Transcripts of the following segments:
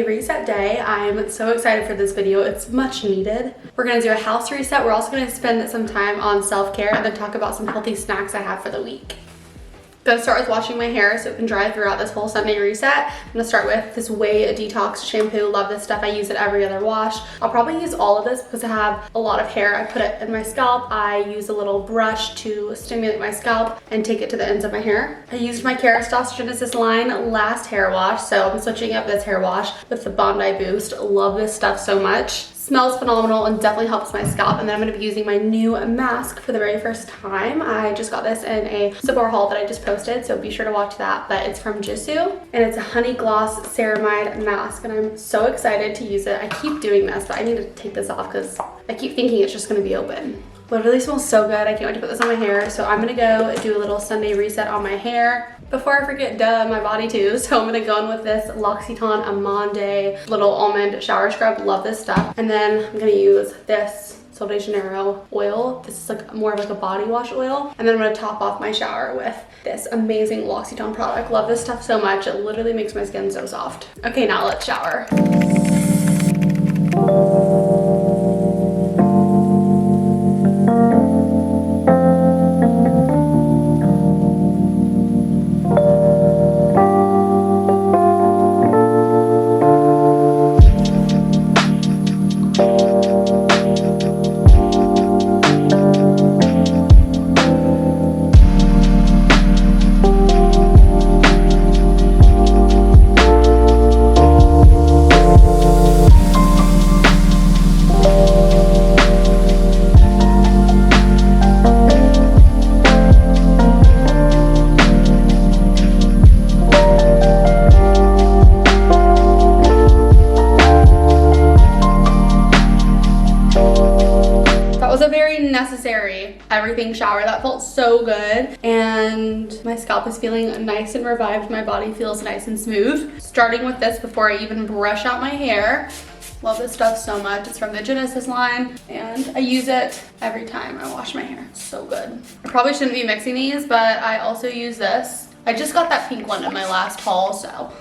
Sunday reset day. I'm so excited for this video. It's much needed. We're gonna do a house reset. We're also gonna spend some time on self-care and then talk about some healthy snacks I have for the week. Gonna start with washing my hair so it can dry throughout this whole Sunday reset. I'm gonna start with this Way Detox shampoo. Love this stuff. I use it every other wash. I'll probably use all of this because I have a lot of hair. I put it in my scalp. I use a little brush to stimulate my scalp and take it to the ends of my hair. I used my Kerastase Genesis line last hair wash, so I'm switching up this hair wash with the Bondi Boost. Love this stuff so much. Smells phenomenal and definitely helps my scalp. And then I'm going to be using my new mask for the very first time. I just got this in a Sephora haul that I just posted, so be sure to watch that. But it's from Jisoo and it's a honey gloss ceramide mask and I'm so excited to use it. I keep doing this, but I need to take this off because I keep thinking it's just going to be open. Literally smells so good. I can't wait to put this on my hair. So I'm gonna go do a little Sunday reset on my hair. Before I forget, my body too. So I'm gonna go in with this L'Occitane Amande little almond shower scrub. Love this stuff. And then I'm gonna use this Sol de Janeiro oil. This is like more of like a body wash oil. And then I'm gonna top off my shower with this amazing L'Occitane product. Love this stuff so much. It literally makes my skin so soft. Okay, now let's shower. Necessary everything shower. That felt so good and my scalp is feeling nice and revived. My body feels nice and smooth. Starting with this before I even brush out my hair. Love this stuff so much. It's from the Genesis line and I use it every time I wash my hair. It's so good. I probably shouldn't be mixing these, but I also use this. I just got that pink one in my last haul, so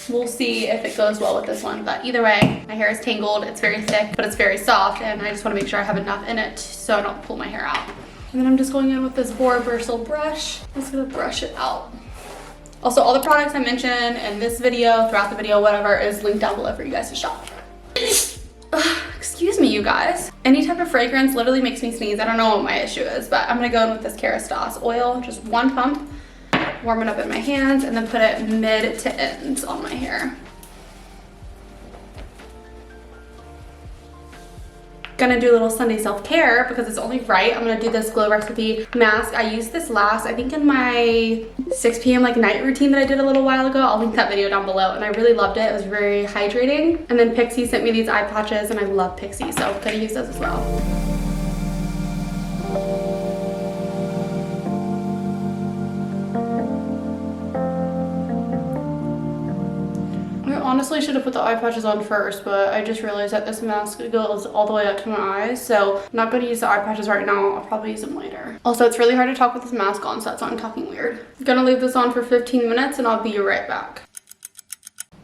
we'll see if it goes well with this one. But either way, my hair is tangled. It's very thick, but it's very soft. And I just want to make sure I have enough in it so I don't pull my hair out. And then I'm just going in with this Bora bristle brush. I'm just going to brush it out. Also, all the products I mentioned in this video, throughout the video, whatever, is linked down below for you guys to shop. Excuse me, you guys. Any type of fragrance literally makes me sneeze. I don't know what my issue is, but I'm going to go in with this Kerastase oil. Just one pump. Warm it up in my hands and then put it mid to ends on my hair. Gonna do a little Sunday self-care because it's only right. I'm gonna do this Glow Recipe mask. I used this last, I think in my 6 p.m. like night routine that I did a little while ago. I'll link that video down below and I really loved it. It was very hydrating. And then Pixie sent me these eye patches and I love Pixie, so I'm gonna use those as well. Honestly, should have put the eye patches on first, but I just realized that this mask goes all the way up to my eyes, so I'm not going to use the eye patches right now. I'll probably use them later. Also, it's really hard to talk with this mask on, so that's why I'm talking weird. I'm gonna leave this on for 15 minutes and I'll be right back.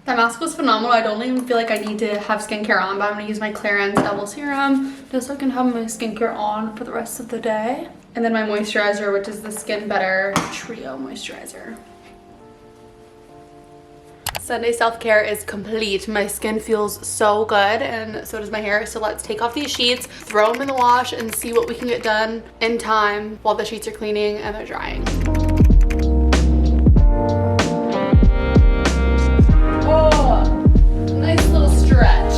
That mask was phenomenal. I don't even feel like I need to have skincare on, but I'm gonna use my Clarins Double Serum just so I can have my skincare on for the rest of the day. And then my moisturizer, which is the Skin Better Trio Moisturizer. Sunday self-care is complete. My skin feels so good and so does my hair. So let's take off these sheets, throw them in the wash and see what we can get done in time while the sheets are cleaning and they're drying. Oh, nice little stretch.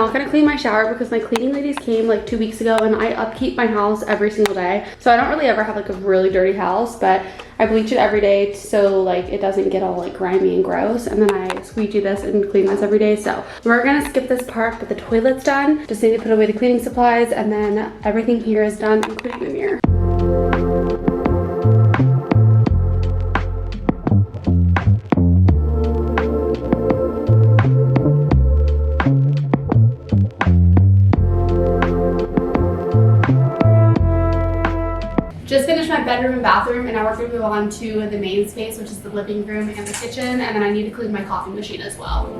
not gonna clean my shower because my cleaning ladies came like 2 weeks ago and I upkeep my house every single day. So I don't really ever have like a really dirty house, but I bleach it every day so like it doesn't get all like grimy and gross. And then I squeegee this and clean this every day. So we're gonna skip this part, but the toilet's done. Just need to put away the cleaning supplies, and then everything here is done, including the mirror. Just finished my bedroom and bathroom, and now we're gonna move on to the main space, which is the living room and the kitchen, and then I need to clean my coffee machine as well.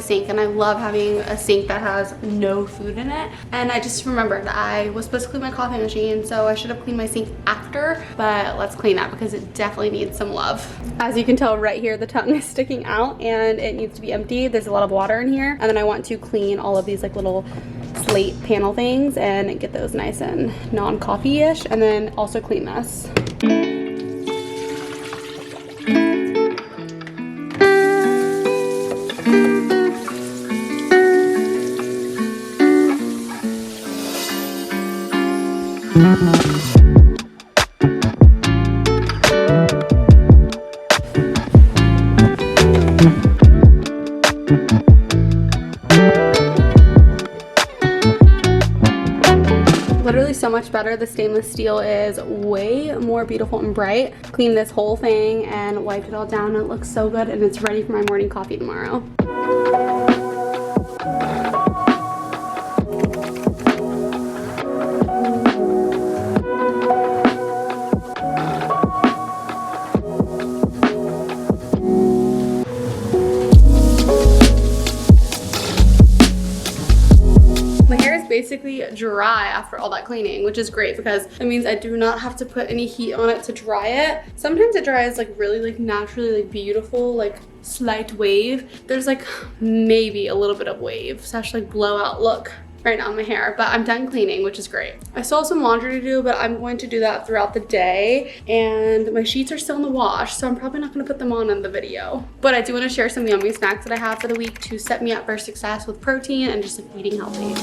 Sink, and I love having a sink that has no food in it. And I just remembered I was supposed to clean my coffee machine, so I should have cleaned my sink after, but let's clean that because it definitely needs some love. As you can tell right here, the tongue is sticking out and it needs to be emptied. There's a lot of water in here, and then I want to clean all of these like little slate panel things and get those nice and non-coffee-ish, and then also clean this. Literally so much better. The stainless steel is way more beautiful and bright. Cleaned this whole thing and wiped it all down, and it looks so good, and it's ready for my morning coffee tomorrow. Basically dry after all that cleaning, which is great because it means I do not have to put any heat on it to dry it. Sometimes it dries like really like naturally like beautiful, like slight wave. There's like maybe a little bit of wave, such like blowout look right now on my hair, but I'm done cleaning, which is great. I still have some laundry to do, but I'm going to do that throughout the day, and my sheets are still in the wash, so I'm probably not going to put them on in the video. But I do want to share some yummy snacks that I have for the week to set me up for success with protein and just like eating healthy.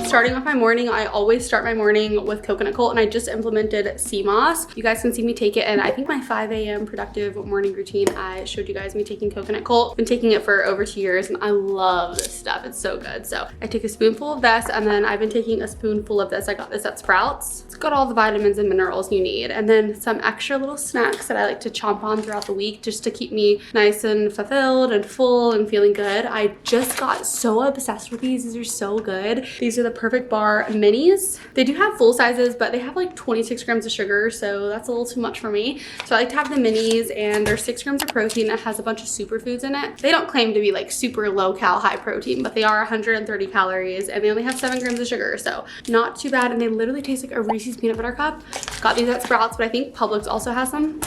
Starting off my morning, I always start my morning with coconut cold, and I just implemented sea moss. You guys can see me take it, and I think my 5 a.m. productive morning routine, I showed you guys me taking coconut cold. Been taking it for over 2 years, and I love this stuff. It's so good. So I take a spoonful of this, and then I've been taking a spoonful of this. I got this at Sprouts. It's got all the vitamins and minerals you need, and then some extra little snacks that I like to chomp on throughout the week just to keep me nice and fulfilled and full and feeling good. I just got so obsessed with these. These are so good. These are the Perfect Bar minis. They do have full sizes, but they have like 26 grams of sugar, so that's a little too much for me. So I like to have the minis, and they're 6 grams of protein. It has a bunch of superfoods in it. They don't claim to be like super low cal, high protein, but they are 130 calories, and they only have 7 grams of sugar, so not too bad. And they literally taste like a Reese's peanut butter cup. Got these at Sprouts, but I think Publix also has some.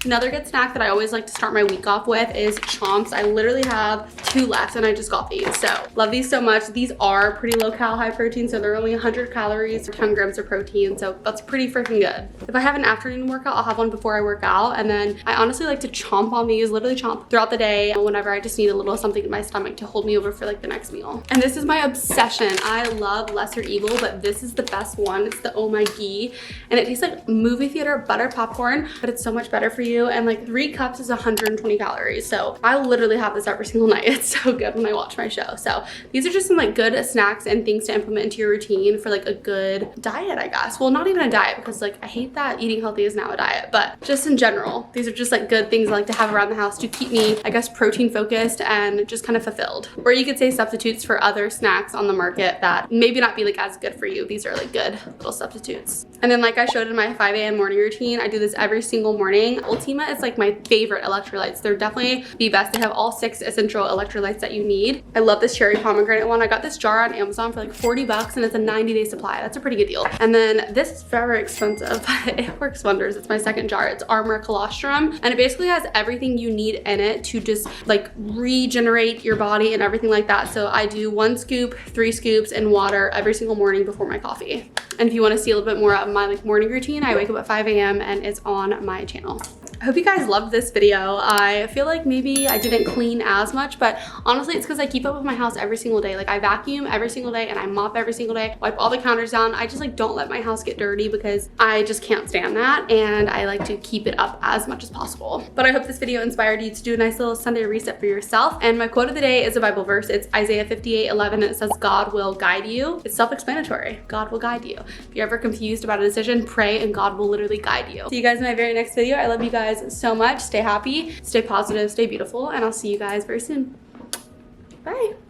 Another good snack that I always like to start my week off with is chomps. I literally have 2 left, and I just got these. So love these so much. These are pretty low cal, high protein, so they're only 100 calories, 10 grams of protein. So that's pretty freaking good. If I have an afternoon workout, I'll have one before I work out. And then I honestly like to chomp on these, literally chomp throughout the day whenever I just need a little something in my stomach to hold me over for like the next meal. And this is my obsession. I love Lesser Evil, but this is the best one. It's the Oh My Ghee, and it tastes like movie theater butter popcorn, but it's so much better for you. you, and like 3 cups is 120 calories. So I literally have this every single night. It's so good when I watch my show. So these are just some like good snacks and things to implement into your routine for like a good diet, I guess. Well, not even a diet, because like I hate that eating healthy is now a diet, but just in general, these are just like good things I like to have around the house to keep me, I guess, protein focused and just kind of fulfilled. Or you could say substitutes for other snacks on the market that maybe not be like as good for you. These are like good little substitutes. And then like I showed in my 5 a.m. morning routine, I do this every single morning. Ultima is like my favorite electrolytes. They're definitely the best. They have all 6 essential electrolytes that you need. I love this cherry pomegranate one. I got this jar on Amazon for like 40 bucks and it's a 90-day supply. That's a pretty good deal. And then this is very expensive, but it works wonders. It's my second jar. It's Armor Colostrum, and it basically has everything you need in it to just like regenerate your body and everything like that. So I do 1 scoop, 3 scoops in water every single morning before my coffee. And if you want to see a little bit more of my like morning routine, I wake up at 5 a.m. and it's on my channel. I hope you guys loved this video. I feel like maybe I didn't clean as much, but honestly it's because I keep up with my house every single day. Like I vacuum every single day and I mop every single day, wipe all the counters down. I just like don't let my house get dirty because I just can't stand that, and I like to keep it up as much as possible. But I hope this video inspired you to do a nice little Sunday reset for yourself. And my quote of the day is a Bible verse. It's Isaiah 58:11, and it says, God will guide you. It's self-explanatory. God will guide you. If you're ever confused about a decision, pray and God will literally guide you. See you guys in my very next video. I love you guys so much. Stay happy, stay positive, stay beautiful, and I'll see you guys very soon. Bye.